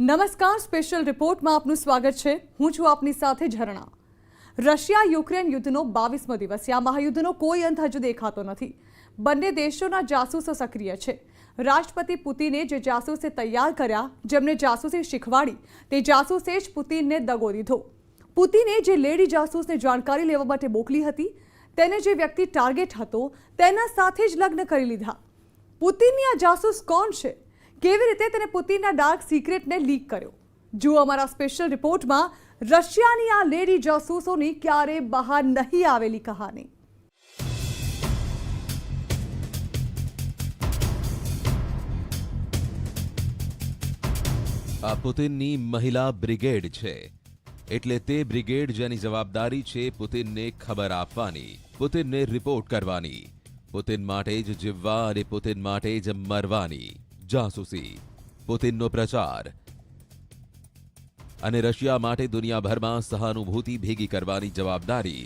નમસ્કાર, સ્પેશિયલ રિપોર્ટમાં આપનું સ્વાગત છે. હું છું આપની સાથે ઝરણા. રશિયા યુક્રેન યુદ્ધનો 22મો દિવસ. આ મહાયુદ્ધનો કોઈ અંત હજુ દેખાતો નથી. બંને દેશોના જાસૂસો સક્રિય છે. રાષ્ટ્રપતિ પુતિને જે જાસૂસે તૈયાર કર્યા, જેમને જાસૂસી શીખવાડી, તે જાસૂસે જ પુતિનને દગો દીધો. પુતિને જે લેડી જાસૂસને જાણકારી લેવા માટે મોકલી હતી, તેને જે વ્યક્તિ ટાર્ગેટ હતો, તેના સાથે જ લગ્ન કરી લીધા. પુતિનની આ જાસૂસ કોણ છે? કેવી રીતે તેને પુતિનના ડાર્ક સિક્રેટને લીક કર્યો? જુઓ અમારા સ્પેશિયલ રિપોર્ટમાં રશિયાની આ લેડી જાસૂસોની ક્યારે બહાર નહીં આવેલી કહાની. આ પુતિનની મહિલા બ્રિગેડ છે. એટલે તે બ્રિગેડ જેની જવાબદારી છે પુતિનને ખબર આપવાની, પુતિનને રિપોર્ટ કરવાની, પુતિન માટે જ જીવવા અને પુતિન માટે જ મરવાની. જાસૂસી, પુતિનનો પ્રચાર અને રશિયા માટે દુનિયાભરમાં સહાનુભૂતિ ભેગી કરવાની જવાબદારી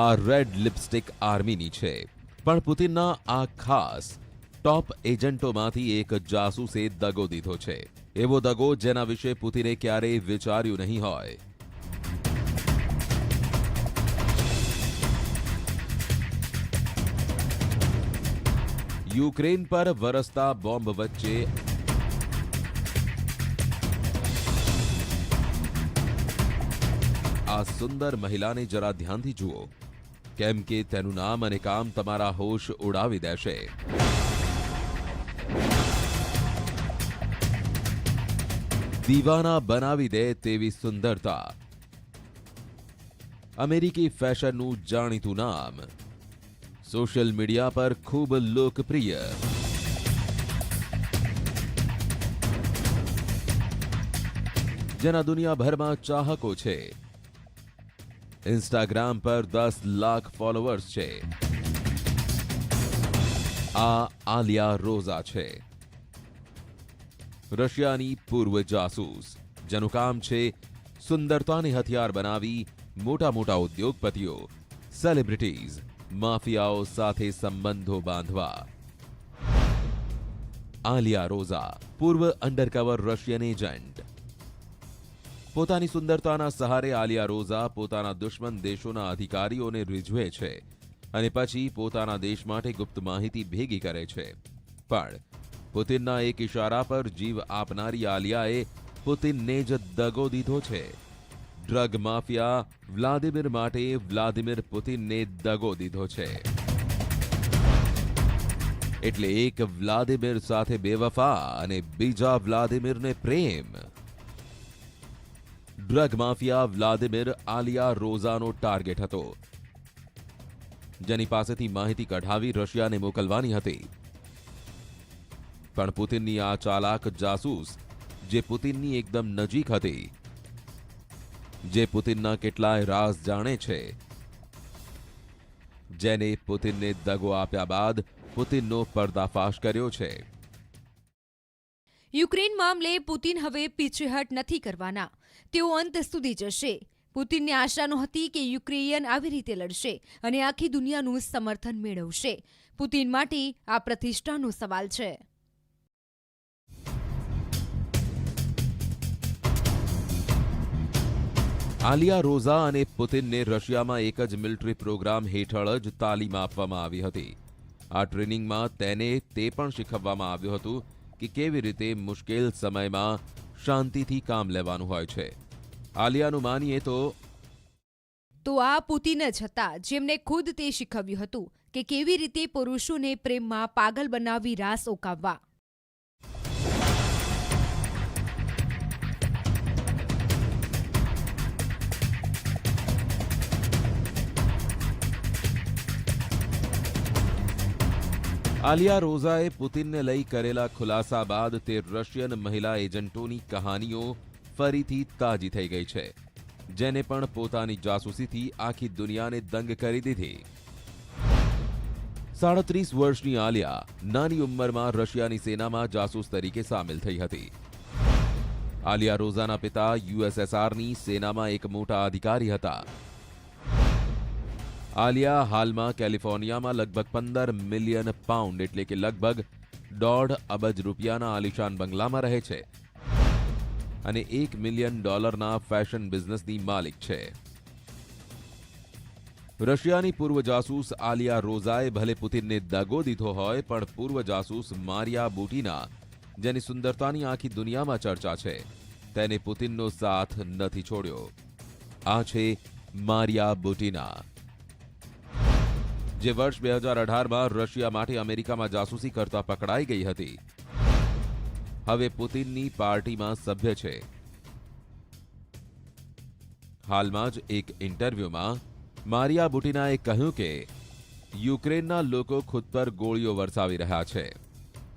આ રેડ લિપસ્ટિક આર્મીની છે. પણ પુતિનના આ ખાસ ટોપ એજન્ટોમાંથી એક જાસૂસે દગો દીધો છે. એવો દગો જેના વિશે પુતિને ક્યારેય વિચાર્યું નહીં હોય. યુક્રેન પર વરસતા બોમ્બ વચ્ચે આ સુંદર મહિલાને જરા ધ્યાનથી જુઓ, કેમ કે તેનું નામ અને કામ તમારા હોશ ઉડાવી દેશે. દીવાના બનાવી દે તેવી સુંદરતા. અમેરિકી ફેશનનું જાણીતું નામ, સોશિયલ મીડિયા પર ખૂબ લોકપ્રિય. જેના દુનિયાભરમાં ચાહકો છે. ઇન્સ્ટાગ્રામ પર 10 લાખ ફોલોઅર્સ છે. આ આલિયા રોઝા છે, રશિયાની પૂર્વ જાસૂસ, જેનું કામ છે સુંદરતાને હથિયાર બનાવી મોટા મોટા ઉદ્યોગપતિઓ, સેલિબ્રિટીઝ, માફિયાઓ સાથે સંબંધો બાંધવા. આલિયા રોઝા, પૂર્વ અંડરકવર રશિયન એજન્ટ. પોતાની સુંદરતાના સહારે આલિયા રોઝા પોતાના દુશ્મન દેશોના અધિકારીઓને રીઝવે છે અને પછી પોતાના દેશ માટે ગુપ્ત માહિતી ભેગી કરે છે. પણ પુતિનના એક ઇશારા પર જીવ આપનારી આલિયાએ પુતિનને જ દગો દીધો છે. ડ્રગ માફિયા વ્લાદિમીર માટે વ્લાદિમીર પુતિનને દગો દીધો છે. એટલે એક વ્લાદિમીર સાથે બેવફા અને બીજા વ્લાદિમીરને પ્રેમ. ડ્રગ માફિયા વ્લાદિમીર આલિયા રોઝાનો ટાર્ગેટ હતો, જેની પાસેથી માહિતી કઢાવી રશિયાને મોકલવાની હતી. પણ પુતિનની આ ચાલાક જાસૂસ, જે પુતિનની એકદમ નજીક હતી, જે પુતિનના કેટલાય રાઝ જાણે છે, જેને પુતિનને દગો આપ્યા બાદ પુતિનનો પર્દાફાશ કર્યો છે. યુક્રેન મામલે પુતિન હવે પીછેહટ નથી કરવાના. તેઓ અંત સુધી જશે. પુતિનને આશા નહોતી કે યુક્રેનિયન આવી રીતે લડશે અને આખી દુનિયાનું સમર્થન મેળવશે. પુતિન માટે આ પ્રતિષ્ઠાનો સવાલ છે. આલિયા રોઝા અને પુતિનને રશિયામાં એક જ મિલિટરી પ્રોગ્રામ હેઠળ જ તાલીમ આપવામાં આવી હતી. આ ટ્રેનિંગમાં તેને તે પણ શીખવવામાં આવ્યું હતું કે કેવી રીતે મુશ્કેલ સમયમાં શાંતિથી કામ લેવાનું હોય છે. આલિયાનું માનીએ તો આ પુતિન જ હતા જેમને ખુદ તે શીખવ્યું હતું કે કેવી રીતે પુરુષોને પ્રેમમાં પાગલ બનાવી રાસ ઓકાવવા. આલિયા રોઝાએ પુતિનને લઈ કરેલા ખુલાસા બાદ તે રશિયન મહિલા એજન્ટોની કહાનીઓ ફરીથી તાજી થઈ ગઈ છે, જેને પણ પોતાની જાસૂસીથી આખી દુનિયાને દંગ કરી દીધી. 37 વર્ષની આલિયા નાની ઉંમરમાં રશિયાની સેનામાં જાસૂસ તરીકે સામેલ થઈ હતી. આલિયા રોઝાના પિતા યુએસએસઆરની સેનામાં એક મોટા અધિકારી હતા. આલિયા હાલમાં કેલિફોર્નિયામાં લગભગ 15 મિલિયન પાઉન્ડ એટલે કે લગભગ 1.5 અબજ રૂપિયાના આલિશાન બંગલામાં રહે છે. અને $1 મિલિયન ફેશન બિઝનેસની માલિક છે. રશિયાની પૂર્વ જાસૂસ આલિયા રોઝાએ ભલે પુતિનને દગો દીધો હોય, પણ પૂર્વ જાસૂસ મારિયા બુટિના, જેની સુંદરતાની આખી દુનિયામાં ચર્ચા છે, તેને પુતિનનો સાથ નથી છોડ્યો. આ છે મારિયા બુટિના, જે વર્ષ 2018માં રશિયા માટે અમેરિકામાં જાસૂસી કરતા પકડાઈ ગઈ હતી. હવે પુતિનની પાર્ટીમાં સભ્ય છે. હાલમાં જ એક ઇન્ટરવ્યુમાં મારિયા બુટિનાએ કહ્યું કે યુક્રેનના લોકો ખુદ પર ગોળીઓ વરસાવી રહ્યા છે.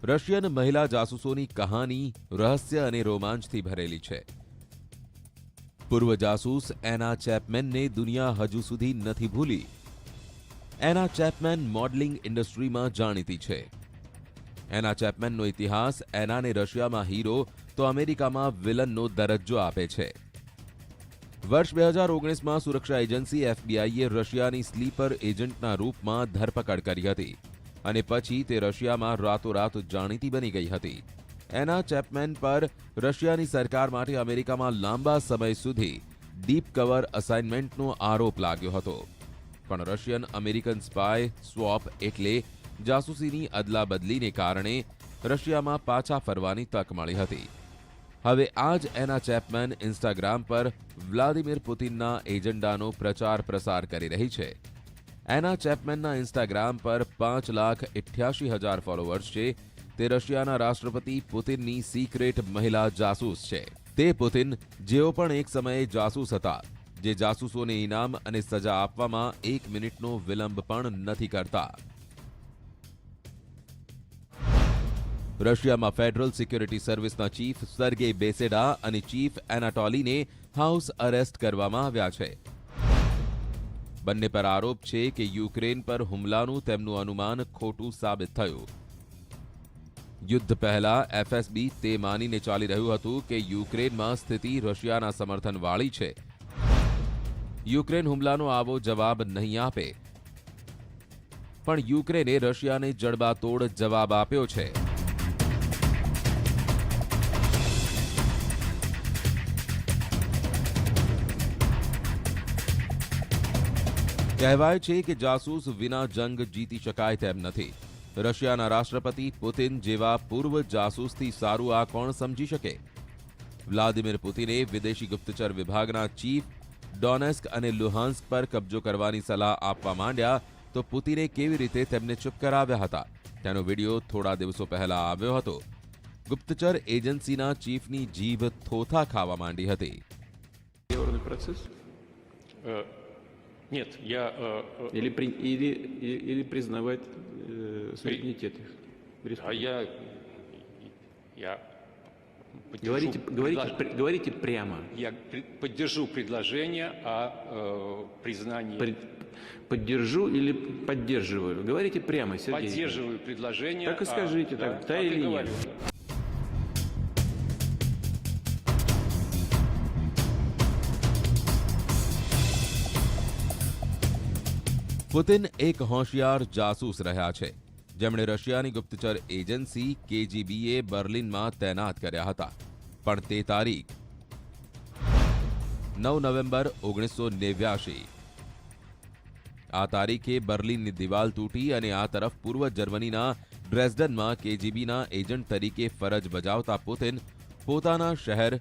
રશિયન મહિલા જાસૂસોની કહાની રહસ્ય અને રોમાંચથી ભરેલી છે. પૂર્વ જાસૂસ એના ચેપમેનને દુનિયા હજુ સુધી નથી ભૂલી. એના ચેપમેન મોડલિંગ ઇન્ડસ્ટ્રીમાં જાણીતી છે. એના ચેપમેનનો ઇતિહાસ એનાને રશિયામાં હીરો તો અમેરિકામાં વિલનનો દરજ્જો આપે છે. વર્ષ 2019માં સુરક્ષા એજન્સી એફબીઆઈએ રશિયાની સ્લીપર એજન્ટના રૂપમાં ધરપકડ કરી હતી અને પછી તે રશિયામાં રાતોરાત જાણીતી બની ગઈ હતી. એના ચેપમેન પર રશિયાની સરકાર માટે અમેરિકામાં લાંબા સમય સુધી ડીપ કવર અસાઇનમેન્ટનો આરોપ લાગ્યો હતો. પણ રશિયન અમેરિકન સ્પાય સ્વોપ એટલે જાસૂસીની અદલાબદલીને કારણે રશિયામાં પાછા ફરવાની તક મળી હતી. હવે આ જ એના ચેપમેન ઇન્સ્ટાગ્રામ પર વ્લાદિમીર પુતિનના એજન્ડાનો પ્રચાર પ્રસાર કરી રહી છે. એના ચેપમેનના ઇન્સ્ટાગ્રામ પર 5,88,000 ફોલોઅર્સ છે. તે રશિયાના રાષ્ટ્રપતિ પુતિનની સિક્રેટ મહિલા જાસૂસ છે. તે પુતિન, જેઓ પણ એક સમયે જાસૂસ હતા, જે જાસૂસોને ઇનામ અને સજા આપવામાં 1 મિનિટનો વિલંબ પણ નથી કરતા. રશિયામાં ફેડરલ સિક્યુરિટી સર્વિસના ચીફ સર્ગેઈ બેસેડા અને ચીફ એનાટોલીને હાઉસ અરેસ્ટ કરવામાં આવ્યા છે. બંને પર આરોપ છે કે યુક્રેન પર હુમલાનું તેમનું અનુમાન ખોટું સાબિત થયું. યુદ્ધ પહેલા એફએસબી તે માનીને ચાલી રહ્યું હતું કે યુક્રેનમાં સ્થિતિ રશિયાના સમર્થનવાળી છે. યુક્રેન હુમલાનો આવો જવાબ નહીં આપે, પણ યુક્રેને રશિયાને જડબાતોડ જવાબ આપ્યો છે. કહેવાય છે કે જાસૂસ વિના જંગ જીતી શકાય તેમ નથી. રશિયાના રાષ્ટ્રપતિ પુતિન જેવા પૂર્વ જાસૂસથી સારું આ કોણ સમજી શકે? વ્લાદિમીર પુતિને વિદેશી ગુપ્તચર વિભાગના ચીફ ડોનેસ્ક અને લુહાન્સ્ક પર કબજો કરવાની સલાહ આપવા માંડ્યા તો પુતિને કેવી રીતે તેમને ચૂપ કરાવ્યા હતા, તેનો વિડીયો થોડા દિવસો પહેલા આવ્યો હતો. ગુપ્તચર એજન્સીના ચીફની જીભ થોથા ખાવા માંડી હતી. Нет, я... Или признавать суверенитет их. А я Говорите прямо. Я поддержу предложение о признании... Поддержу или поддерживаю? Говорите прямо, Сергей. Поддерживаю предложение... Так и скажите, так, да или нет. પુતિન એક હોશિયાર જાસૂસ રહ્યા છે, જેમણે રશિયાની ગુપ્તચર એજન્સી કેજીબીએ બર્લિનમાં તૈનાત કર્યા હતા. પણ તે તારીખ 9 નવેમ્બર 1989. આ તારીખે બર્લિનની દિવાલ તૂટી અને આ તરફ પૂર્વ જર્મનીના ડ્રેઝડનમાં કેજીબીના એજન્ટ તરીકે ફરજ બજાવતા પુતિન પોતાના શહેર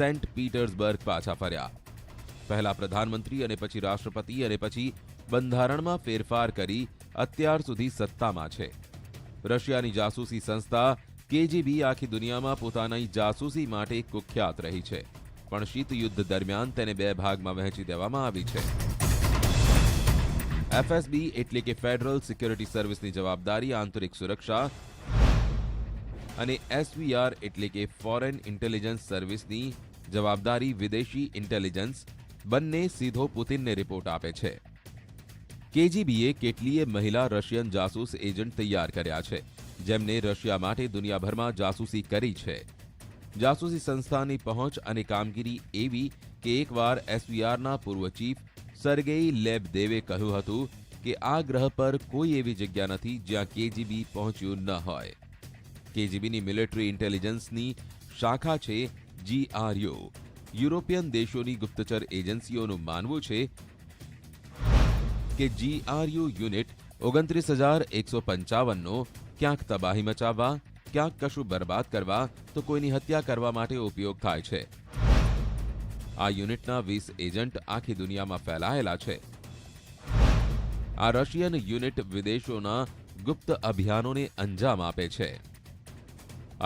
સેન્ટ પીટર્સબર્ગ પાછા ફર્યા. પહેલા પ્રધાનમંત્રી અને પછી રાષ્ટ્રપતિ અને પછી બંધારણમાં ફેરફાર કરી અત્યાર સુધી સત્તામાં છે. રશિયાની જાસૂસી સંસ્થા કેજીબી આખી દુનિયામાં પોતાની જાસૂસી માટે કુખ્યાત રહી છે, પણ શીત યુદ્ધ દરમિયાન તેને 2 ભાગમાં વહેંચી દેવામાં આવી છે. એફએસબી એટલે કે ફેડરલ સિક્યુરિટી સર્વિસની જવાબદારી આંતરિક સુરક્ષા અને એસવીઆર એટલે કે ફોરેન ઇન્ટેલિજન્સ સર્વિસની જવાબદારી વિદેશી ઇન્ટેલિજન્સ બંને સીધો પુતિનને રિપોર્ટ આપે છે. કેજીબીએ કેટલીય મહિલા રશિયન જાસૂસ એજન્ટ તૈયાર કર્યા છે, જેમને રશિયા માટે દુનિયાભરમાં જાસૂસી કરી છે. જાસૂસી સંસ્થાની પહોંચ અને કામગીરી એવી કે એકવાર એસવીઆરના પૂર્વ ચીફ સર્ગેઈ લેબદેવે કહ્યું હતું કે આ ગ્રહ પર કોઈ એવી જગ્યા નથી જ્યાં કેજીબી પહોંચ્યું ન હોય. કેજીબીની મિલિટરી ઇન્ટેલિજન્સની શાખા છે GRU. યુરોપિયન દેશોની ગુપ્તચર એજન્સીઓનું માનવું છે કે GRU યુનિટ 29,155નો ક્યાંક તબાહી મચાવવા, ક્યાંક કશું બરબાદ કરવા તો કોઈની હત્યા કરવા માટે ઉપયોગ થાય છે. આ યુનિટના 20 એજન્ટ આખી દુનિયામાં ફેલાયેલા છે. આ રશિયન યુનિટ વિદેશોના ગુપ્ત અભિયાનોને અંજામ આપે છે.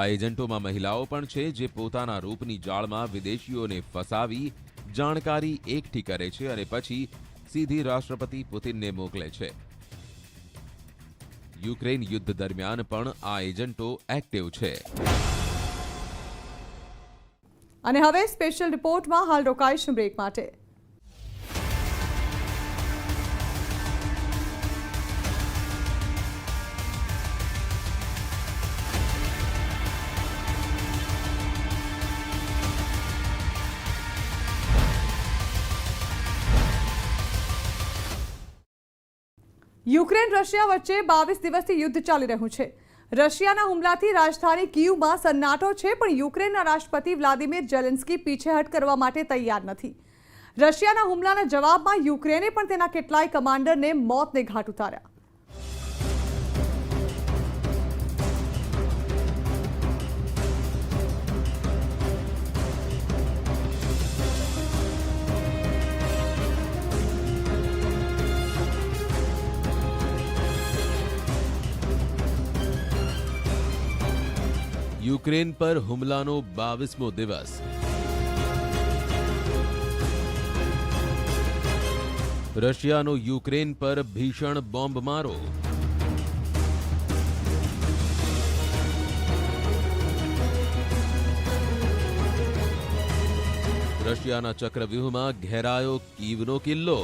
આ એજન્ટોમાં મહિલાઓ પણ છે જે પોતાના રૂપની જાળમાં વિદેશીઓને ફસાવી જાણકારી એકઠી કરે છે અને પછી સીધી રાષ્ટ્રપતિ પુતિનને મોકલે છે. યુક્રેન યુદ્ધ દરમિયાન પણ આ એજન્ટો એક્ટિવ છે. અને હવે સ્પેશિયલ રિપોર્ટમાં હાલ રોકાઈશું બ્રેક માટે. યુક્રેન રશિયા વચ્ચે 22 દિવસથી યુદ્ધ ચાલી રહ્યું છે. રશિયાના હુમલાથી રાજધાની કીવમાં સન્નાટો છે, પણ યુક્રેનના રાષ્ટ્રપતિ વ્લાદિમીર ઝેલેન્સ્કી પીછેહટ કરવા માટે તૈયાર નથી. રશિયાના હુમલાના જવાબમાં યુક્રેને પણ તેના કેટલાય કમાન્ડરને મોતને ઘાટ ઉતાર્યા. યુક્રેન પર હુમલાનો 22મો દિવસ. રશિયાનો યુક્રેન પર ભીષણ બોમ્બમારો. રશિયાના ચક્રવ્યૂહમાં ઘેરાયો કીવનો કિલ્લો.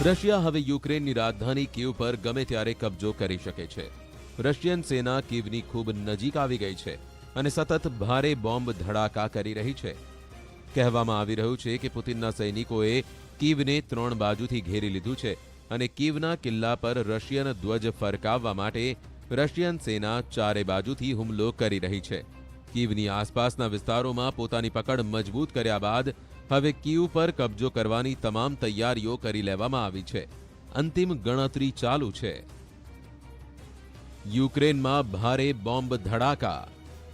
રશિયા હવે યુક્રેનની રાજધાની કીવ પર ગમે ત્યારે કબજો કરી શકે છે. રશિયન સેના કીવની ખૂબ નજીક આવી ગઈ છે અને સતત ભારે બોમ્બ ધડાકા કરી રહી છે. કહેવામાં આવી રહ્યું છે કે પુતિનના સૈનિકોએ કીવને 3 બાજુથી ઘેરી લીધું છે અને કીવના કિલ્લા પર રશિયન ધ્વજ ફરકાવવા માટે રશિયન સેના ચારે બાજુથી હુમલો કરી રહી છે. કીવની આસપાસના વિસ્તારોમાં પોતાની પકડ મજબૂત કર્યા બાદ હવે કીવ પર કબજો કરવાની તમામ તૈયારીઓ કરી લેવામાં આવી છે. અંતિમ ગણતરી ચાલુ છે. યુક્રેનમાં ભારે બોમ્બ ધડાકા.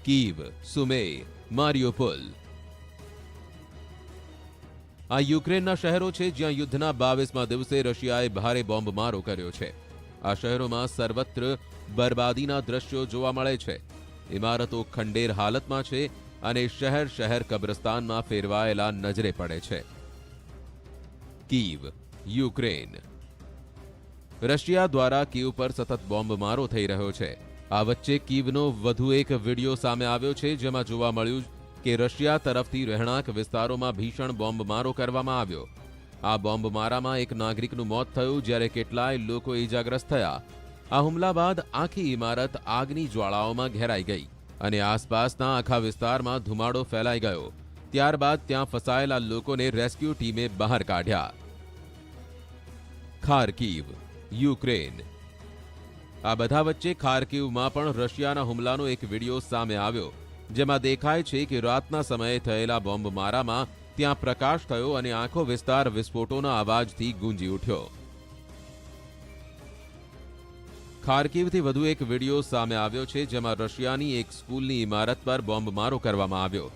કીવ, સુમે, મારિયોપોલ. આ યુક્રેનના શહેરો છે જ્યાં યુદ્ધના 22મા દિવસે રશિયાએ ભારે બોમ્બમારો કર્યો છે. આ શહેરોમાં સર્વત્ર બરબાદીના દ્રશ્યો જોવા મળે છે. ઇમારતો ખંડેર હાલતમાં છે અને શહેર કબ્રસ્તાનમાં ફેરવાયેલા નજરે પડે છે. કીવ, યુક્રેન. રશિયા દ્વારા કીવ પર સતત બોમ્બમારો થઈ રહ્યો છે. આ વચ્ચે કીવનો વધુ એક વિડીયો સામે આવ્યો છે જેમાં જોવા મળ્યું કે રશિયા તરફથી રહેણાંક વિસ્તારોમાં ભીષણ બોમ્બમારો કરવામાં આવ્યો. આ બોમ્બમારામાં એક નાગરિકનું મોત થયું જ્યારે કેટલાય લોકો ઈજાગ્રસ્ત થયા. આ હુમલા બાદ આખી ઇમારત આગની જ્વાળાઓમાં ઘેરાઈ ગઈ અને આસપાસના આખા વિસ્તારમાં ધુમાડો ફેલાઈ ગયો. ત્યારબાદ ત્યાં ફસાયેલા લોકોને રેસ્ક્યુ ટીમે બહાર કાઢ્યા. ખાર્કિવ, યુક્રેન. આ બધા વચ્ચે ખાર્કિવમાં પણ રશિયાના હુમલાનો એક વિડીયો સામે આવ્યો જેમાં દેખાય છે કે રાતના સમયે થયેલા બોમ્બમારામાં ત્યાં પ્રકાશ થયો અને આખો વિસ્તાર વિસ્ફોટોના અવાજથી ગુંજી ઉઠ્યો. ખાર્કિવથી વધુ એક વિડીયો સામે આવ્યો છે જેમાં રશિયાની એક સ્કૂલની ઇમારત પર બોમ્બમારો કરવામાં આવ્યો.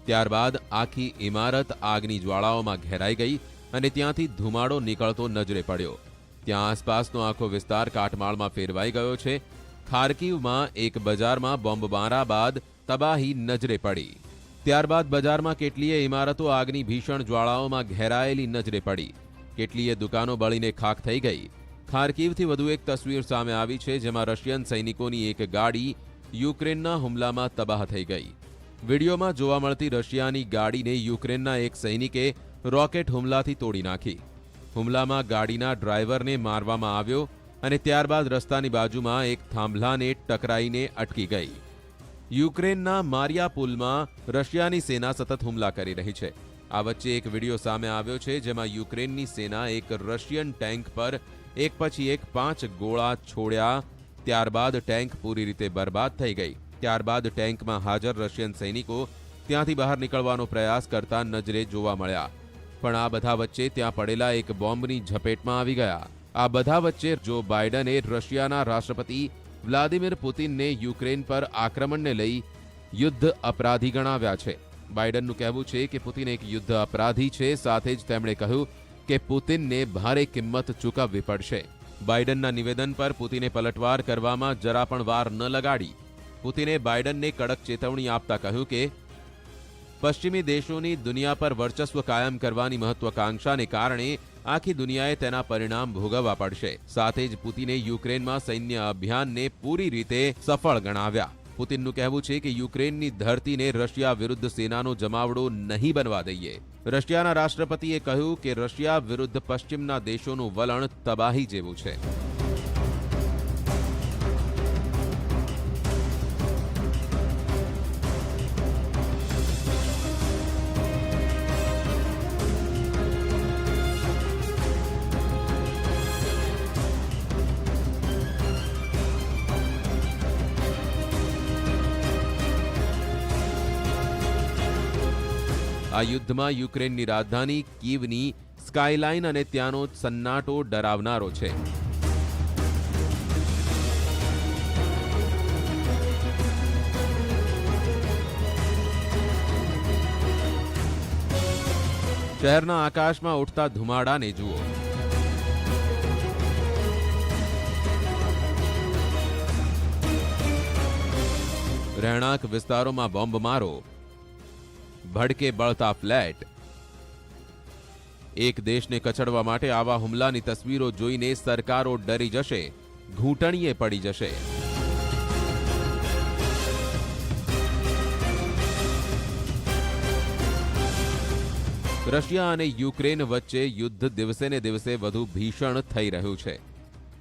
ત્યારબાદ આખી ઇમારત આગની જ્વાળાઓમાં ઘેરાઈ ગઈ અને ત્યાંથી ધુમાડો નીકળતો નજરે પડ્યો. ત્યાં આસપાસનો આખો વિસ્તાર કાટમાળમાં ફેરવાઈ ગયો છે. ખાર્કિવમાં એક બજારમાં બોમ્બમારા બાદ તબાહી નજરે પડી. ત્યારબાદ બજારમાં કેટલીય ઇમારતો આગની ભીષણ જ્વાળાઓમાં ઘેરાયેલી નજરે પડી. કેટલીય દુકાનો બળીને ખાખ થઈ ગઈ. ખાર્કિવથી વધુ એક તસવીર સામે આવી છે જેમાં રશિયન સૈનિકોની એક ગાડી યુક્રેનના હુમલામાં તબાહ થઈ ગઈ. વિડીયોમાં જોવા મળતી રશિયાની ગાડીને યુક્રેનના એક સૈનિકે રોકેટ હુમલાથી તોડી નાખી. હુમલામાં ગાડીના ડ્રાઈવરને મારવામાં આવ્યો અને ત્યારબાદ રસ્તાની બાજુમાં એક થાંભલાને ટકરાઈને અટકી ગઈ. યુક્રેનના મારિયાપુલમાં રશિયાની સેના સતત હુમલા કરી રહી છે. આ વચ્ચે એક વિડીયો સામે આવ્યો છે જેમાં યુક્રેનની સેના એક રશિયન ટેન્ક પર એક પછી એક 5 ગોળા છોડ્યા. ત્યારબાદ ટેન્ક પૂરી રીતે બરબાદ થઈ ગઈ. ત્યારબાદ ટેન્કમાં હાજર રશિયન સૈનિકો ત્યાંથી બહાર નીકળવાનો પ્રયાસ કરતા નજરે જોવા મળ્યા. પણ આ બધા વચ્ચે ત્યાં પડેલા એક બોમ્બની ઝપેટમાં આવી ગયા. આ બધા વચ્ચે જો બાઇડને રશિયાના રાષ્ટ્રપતિ વ્લાદિમીર પુતિનને યુક્રેન પર આક્રમણને લઈ યુદ્ધ અપરાધી ગણાવ્યા છે. બાઇડનનું કહેવું છે કે પુતિન એક યુદ્ધ અપરાધી છે. સાથે જ તેમણે કહ્યું કે પુતિનને ભારે કિંમત ચૂકવવી પડશે. બાઇડનના નિવેદન પર પુતિને પલટવાર કરવામાં જરા પણ વાર ન લગાડી. પુતિને બાઇડનને કડક ચેતવણી આપતા કહ્યું કે પશ્ચિમી દેશોની દુનિયા પર વર્ચસ્વ કાયમ કરવાની મહત્વાકાંક્ષાને કારણે આખી દુનિયાએ તેના પરિણામ ભોગવવા પડશે. સાથે જ પુતિને યુક્રેનમાં સૈન્ય અભિયાનને પૂરી રીતે સફળ ગણાવ્યા. પુતિનનું કહેવું છે કે યુક્રેનની ધરતીને રશિયા વિરુદ્ધ સેનાનો જમાવડો નહીં બનવા દઈએ. રશિયાના રાષ્ટ્રપતિએ કહ્યું કે રશિયા વિરુદ્ધ પશ્ચિમના દેશોનું વલણ તબાહી જેવું છે. આ યુદ્ધમાં યુક્રેનની રાજધાની કીવની સ્કાયલાઇન અને ત્યાંનો સન્નાટો ડરાવનારો છે. શહેરના આકાશમાં ઉઠતા ધુમાડાને જુઓ. રહેણાંક વિસ્તારોમાં બોમ્બમારો, ભડકે બળતા ફ્લેટ. એક દેશને કચડવા માટે આવા હુમલાની તસવીરો જોઈને સરકારો ડરી જશે, ઘૂંટણીએ પડી જશે. રશિયા અને યુક્રેન વચ્ચે યુદ્ધ દિવસે ને દિવસે વધુ ભીષણ થઈ રહ્યું છે.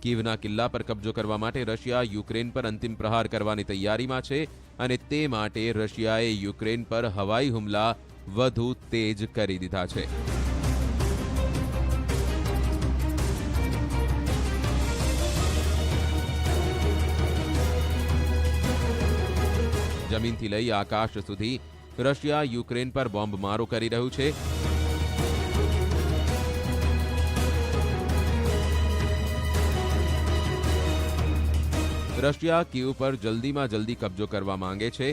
કીવના કિલ્લા પર કબજો કરવા માટે રશિયા યુક્રેન પર અંતિમ પ્રહાર કરવાની તૈયારીમાં છે અને તે માટે રશિયાએ યુક્રેન પર હવાઈ હુમલા વધુ તેજ કરી દીધા છે. જમીનથી લઈ આકાશ સુધી રશિયા યુક્રેન પર બોમ્બમારો કરી રહ્યું છે. રશિયા કીવ પર જલ્દીમાં જલ્દી કબજો કરવા માંગે છે.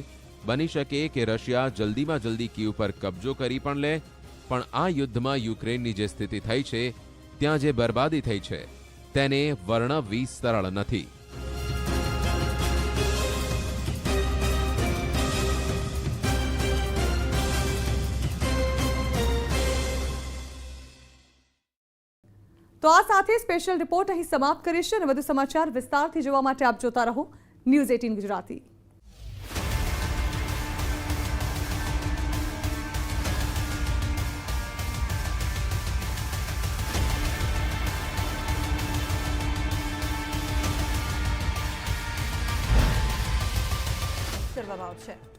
બની શકે કે રશિયા જલ્દીમાં જલ્દી કીવ પર કબજો કરી પણ લે. પણ આ યુદ્ધમાં યુક્રેનની જે સ્થિતિ થઈ છે, ત્યાં જે બરબાદી થઈ છે, તેને વર્ણવવી સરળ નથી. તો આ સાથે સ્પેશિયલ રિપોર્ટ અહીં સમાપ્ત કરીશું અને વધુ સમાચાર વિસ્તારથી જોવા માટે આપ જોતા રહો ન્યૂઝ 18 ગુજરાતી. કરવામાં આવશે.